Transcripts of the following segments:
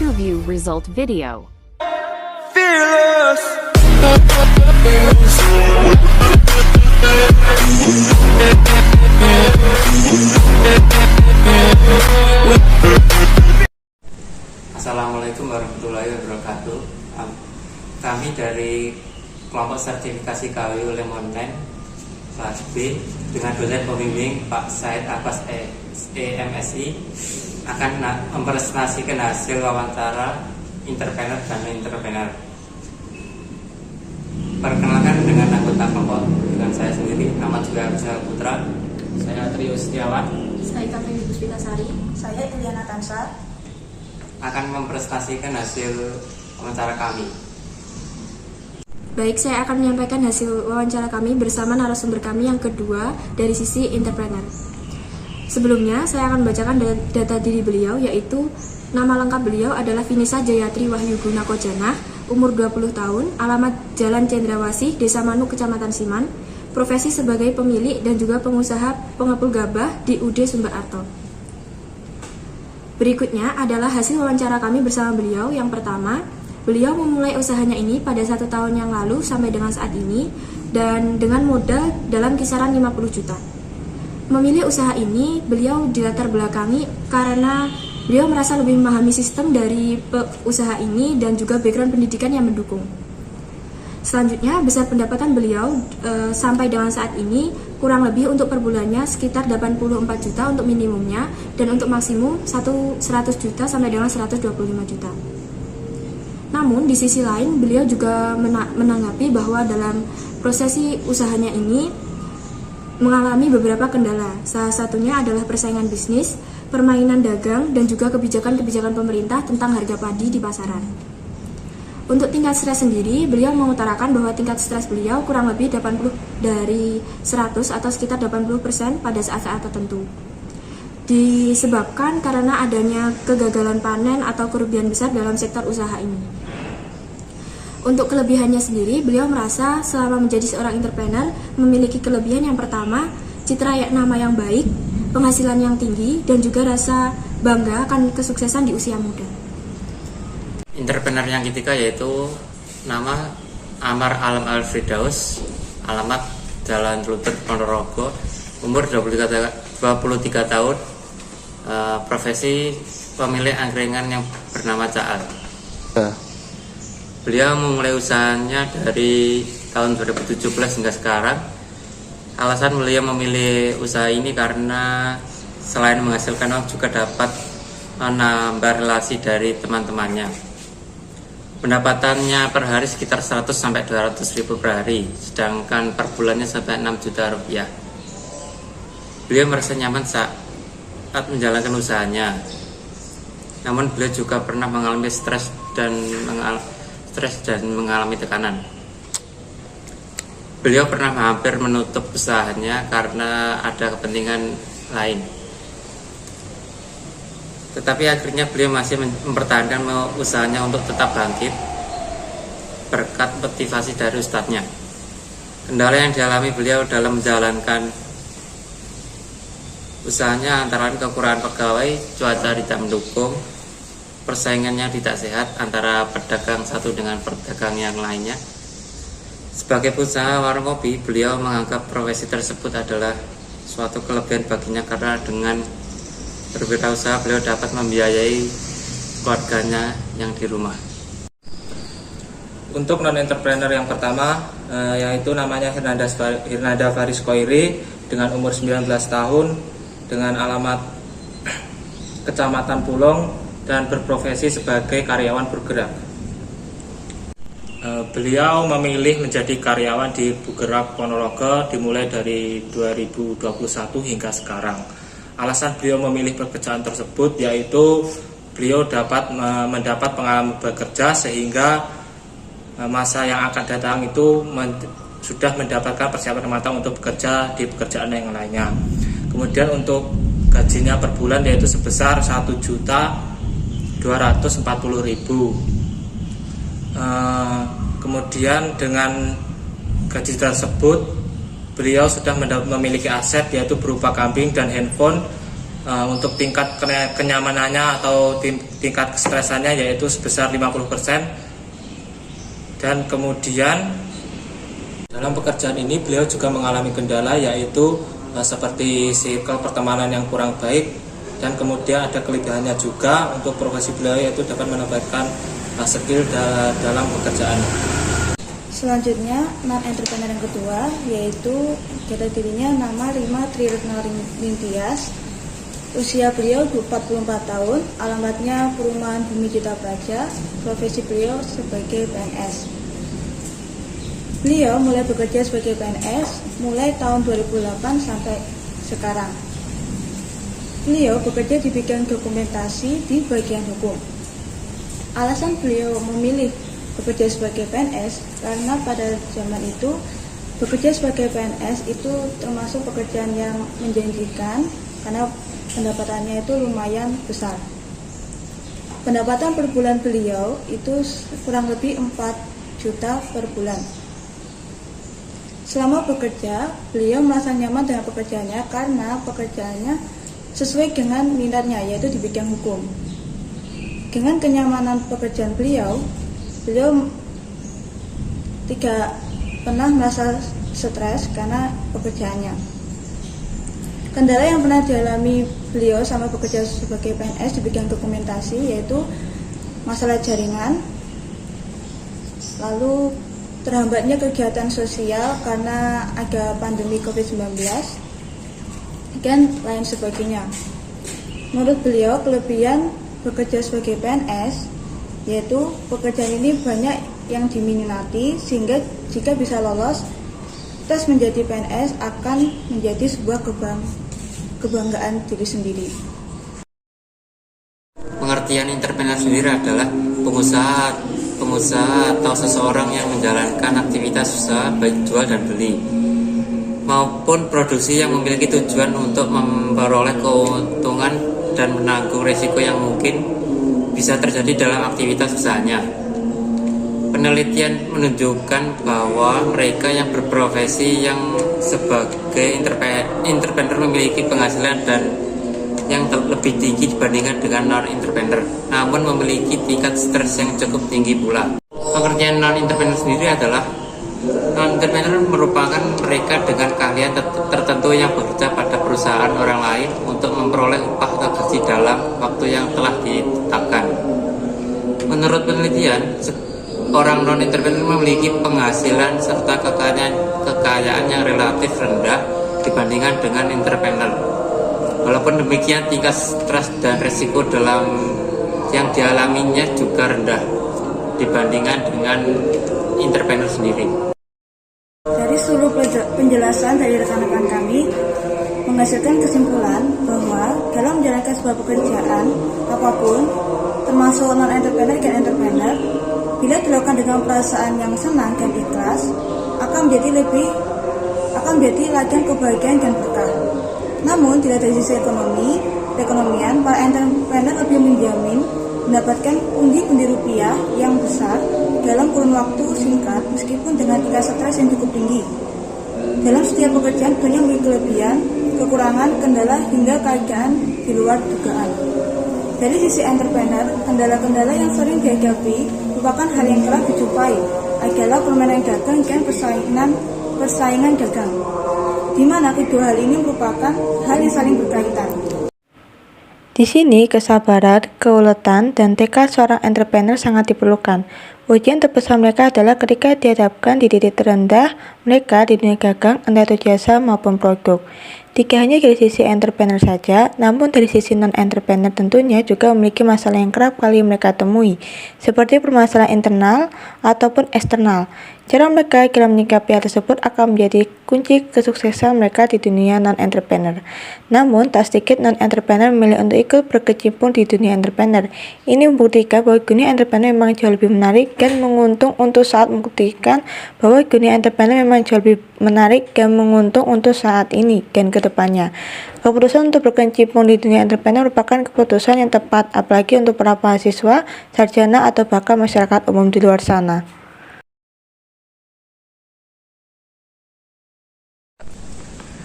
interview result video. Fearless. Assalamualaikum warahmatullahi wabarakatuh. Kami dari kelompok sertifikasi KWU Lemonten kelas B dengan dosen pembimbing Pak Said Abbas MSI akan mempresentasikan hasil wawancara entrepreneur dan entrepreneur. Perkenalkan dengan anggota kelompok, dengan saya sendiri, nama juga Abdul Putra. Saya Trio Setiawan. Saya Kavin Puspitasari. Saya Iliana Tansa. Akan mempresentasikan hasil wawancara kami. Baik, saya akan menyampaikan hasil wawancara kami bersama narasumber kami yang kedua dari sisi entrepreneur. Sebelumnya, saya akan membacakan data diri beliau, yaitu nama lengkap beliau adalah Vinisa Jayatri Wahyu Guna Kojana, umur 20 tahun, alamat Jalan Cendrawasih, Desa Manuk, Kecamatan Siman, profesi sebagai pemilik dan juga pengusaha pengepul gabah di UD Sumber Arto. Berikutnya adalah hasil wawancara kami bersama beliau. Yang pertama, beliau memulai usahanya ini pada 1 tahun yang lalu sampai dengan saat ini dan dengan modal dalam kisaran 50 juta. Memilih usaha ini, beliau dilatar belakangi karena beliau merasa lebih memahami sistem dari usaha ini dan juga background pendidikan yang mendukung. Selanjutnya, besar pendapatan beliau sampai dengan saat ini kurang lebih untuk per bulannya sekitar 84 juta untuk minimumnya dan untuk maksimum 100 juta sampai dengan 125 juta. Namun di sisi lain beliau juga menanggapi bahwa dalam prosesi usahanya ini mengalami beberapa kendala. Salah satunya adalah persaingan bisnis, permainan dagang, dan juga kebijakan-kebijakan pemerintah tentang harga padi di pasaran. Untuk tingkat stres sendiri, beliau mengutarakan bahwa tingkat stres beliau kurang lebih 80 dari 100 atau sekitar 80% pada saat-saat tertentu. Disebabkan karena adanya kegagalan panen atau kerugian besar dalam sektor usaha ini. Untuk kelebihannya sendiri, beliau merasa selama menjadi seorang entrepreneur memiliki kelebihan yang pertama, citra nama yang baik, penghasilan yang tinggi, dan juga rasa bangga akan kesuksesan di usia muda. Entrepreneur yang ketiga yaitu nama Amar Alam Al-Firdaus, alamat Jalan Rutut Ponorogo, umur 23 tahun, profesi pemilik angkringan yang bernama Caal. Beliau memulai usahanya dari tahun 2017 hingga sekarang. Alasan beliau memilih usaha ini karena selain menghasilkan uang juga dapat menambah relasi dari teman-temannya. Pendapatannya per hari sekitar 100 sampai 200 ribu per hari, sedangkan per bulannya sampai 6 juta rupiah. Beliau merasa nyaman saat menjalankan usahanya. Namun beliau juga pernah mengalami stres dan mengalami tekanan. Beliau pernah hampir menutup usahanya karena ada kepentingan lain. Tetapi akhirnya beliau masih mempertahankan usahanya untuk tetap bangkit berkat motivasi dari ustadznya. Kendala yang dialami beliau dalam menjalankan usahanya antara lain kekurangan pegawai, cuaca tidak mendukung, persaingannya tidak sehat antara pedagang satu dengan pedagang yang lainnya. Sebagai pengusaha warung kopi, beliau menganggap profesi tersebut adalah suatu kelebihan baginya karena dengan berwirausaha beliau dapat membiayai keluarganya yang di rumah. Untuk non-entrepreneur yang pertama, yaitu namanya Hernanda Faris Koiri dengan umur 19 tahun dengan alamat Kecamatan Pulong dan berprofesi sebagai karyawan bergerak. Beliau memilih menjadi karyawan di Bergerak Ponorogo dimulai dari 2021 hingga sekarang. Alasan beliau memilih pekerjaan tersebut yaitu beliau dapat mendapat pengalaman bekerja sehingga masa yang akan datang itu sudah mendapatkan persiapan matang untuk bekerja di pekerjaan yang lainnya. Kemudian untuk gajinya per bulan yaitu sebesar 1.240.000. Kemudian dengan gaji tersebut beliau sudah memiliki aset yaitu berupa kambing dan handphone Untuk tingkat kenyamanannya atau tingkat kestresannya yaitu sebesar 50%. Dan kemudian dalam pekerjaan ini beliau juga mengalami kendala, yaitu seperti circle pertemanan yang kurang baik, dan kemudian ada kelebihannya juga untuk profesi beliau, yaitu dapat menambahkan skill dalam pekerjaan. Selanjutnya, non-entrepreneur yang kedua yaitu jati dirinya nama Rima Triretna Ningtyas. Usia beliau 44 tahun, alamatnya Perumahan Bumi Cita Praja, profesi beliau sebagai PNS. Beliau mulai bekerja sebagai PNS mulai tahun 2008 sampai sekarang. Beliau bekerja di bidang dokumentasi di bagian hukum. Alasan beliau memilih bekerja sebagai PNS karena pada zaman itu bekerja sebagai PNS itu termasuk pekerjaan yang menjanjikan karena pendapatannya itu lumayan besar. Pendapatan per bulan beliau itu kurang lebih 4 juta per bulan. Selama bekerja, beliau merasa nyaman dengan pekerjaannya karena pekerjaannya sesuai dengan minatnya, yaitu di bidang hukum. Dengan kenyamanan pekerjaan beliau tidak pernah merasa stres karena pekerjaannya. Kendala yang pernah dialami beliau sama bekerja sebagai PNS di bidang dokumentasi yaitu masalah jaringan, lalu terhambatnya kegiatan sosial karena ada pandemi COVID-19, dan lain sebagainya. Menurut beliau, kelebihan bekerja sebagai PNS yaitu pekerjaan ini banyak yang diminati, sehingga jika bisa lolos tes menjadi PNS akan menjadi sebuah kebanggaan diri sendiri. Pengertian entrepreneur sendiri adalah pengusaha atau seseorang yang menjalankan aktivitas usaha baik jual dan beli maupun produksi yang memiliki tujuan untuk memperoleh keuntungan dan menanggung risiko yang mungkin bisa terjadi dalam aktivitas usahanya. Penelitian menunjukkan bahwa mereka yang berprofesi yang sebagai entrepreneur memiliki penghasilan dan yang lebih tinggi dibandingkan dengan non-entrepreneur, namun memiliki tingkat stres yang cukup tinggi pula. Pengertian non-entrepreneur sendiri adalah non-entrepreneur merupakan mereka dengan keahlian tertentu yang bekerja pada perusahaan orang lain untuk memperoleh upah atau gaji dalam waktu yang telah ditetapkan. Menurut penelitian, orang non-entrepreneur memiliki penghasilan serta kekayaan yang relatif rendah dibandingkan dengan entrepreneur. Walaupun demikian, tingkat stres dan risiko dalam yang dialaminya juga rendah dibandingkan dengan entrepreneur sendiri. Dari seluruh penjelasan dari rekan-rekan kami menghasilkan kesimpulan bahwa dalam menjalankan sebuah pekerjaan apapun, termasuk non-entrepreneur dan entrepreneur, bila dilakukan dengan perasaan yang senang dan ikhlas, akan menjadi ladang kebahagiaan dan berkah. Namun, tidak dari sisi perekonomian, para entrepreneur lebih menjamin mendapatkan pundi-pundi rupiah yang besar dalam kurun waktu singkat meskipun dengan tingkat stres yang cukup tinggi. Dalam setiap pekerjaan banyak memiliki kelebihan, kekurangan, kendala hingga keadaan di luar dugaan. Dari sisi entrepreneur, kendala-kendala yang sering dihadapi merupakan hal yang kerap dijumpai adalah permainan dagang dan persaingan dagang, di mana kedua hal ini merupakan hal yang saling berkaitan. Di sini, kesabaran, keuletan, dan tekad seorang entrepreneur sangat diperlukan. Ujian terbesar mereka adalah ketika dihadapkan di titik terendah mereka di dunia dagang, entah itu jasa maupun produk. Tidak hanya dari sisi entrepreneur saja, namun dari sisi non-entrepreneur tentunya juga memiliki masalah yang kerap kali mereka temui, seperti permasalahan internal ataupun eksternal. Cara mereka dalam menyikapi hal tersebut akan menjadi kunci kesuksesan mereka di dunia non-entrepreneur. Namun, tak sedikit non-entrepreneur memilih untuk ikut berkecimpung di dunia entrepreneur. Ini membuktikan bahwa dunia entrepreneur memang jauh lebih menarik dan menguntung untuk saat ini dan kedepannya. Keputusan untuk berkecimpung di dunia entrepreneur merupakan keputusan yang tepat, apalagi untuk para mahasiswa, sarjana, atau bahkan masyarakat umum di luar sana.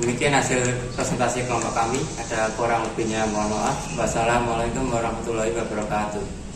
Demikian hasil presentasi kelompok kami. Ada kurang lebihnya mohon maaf. Wassalamualaikum warahmatullahi wabarakatuh.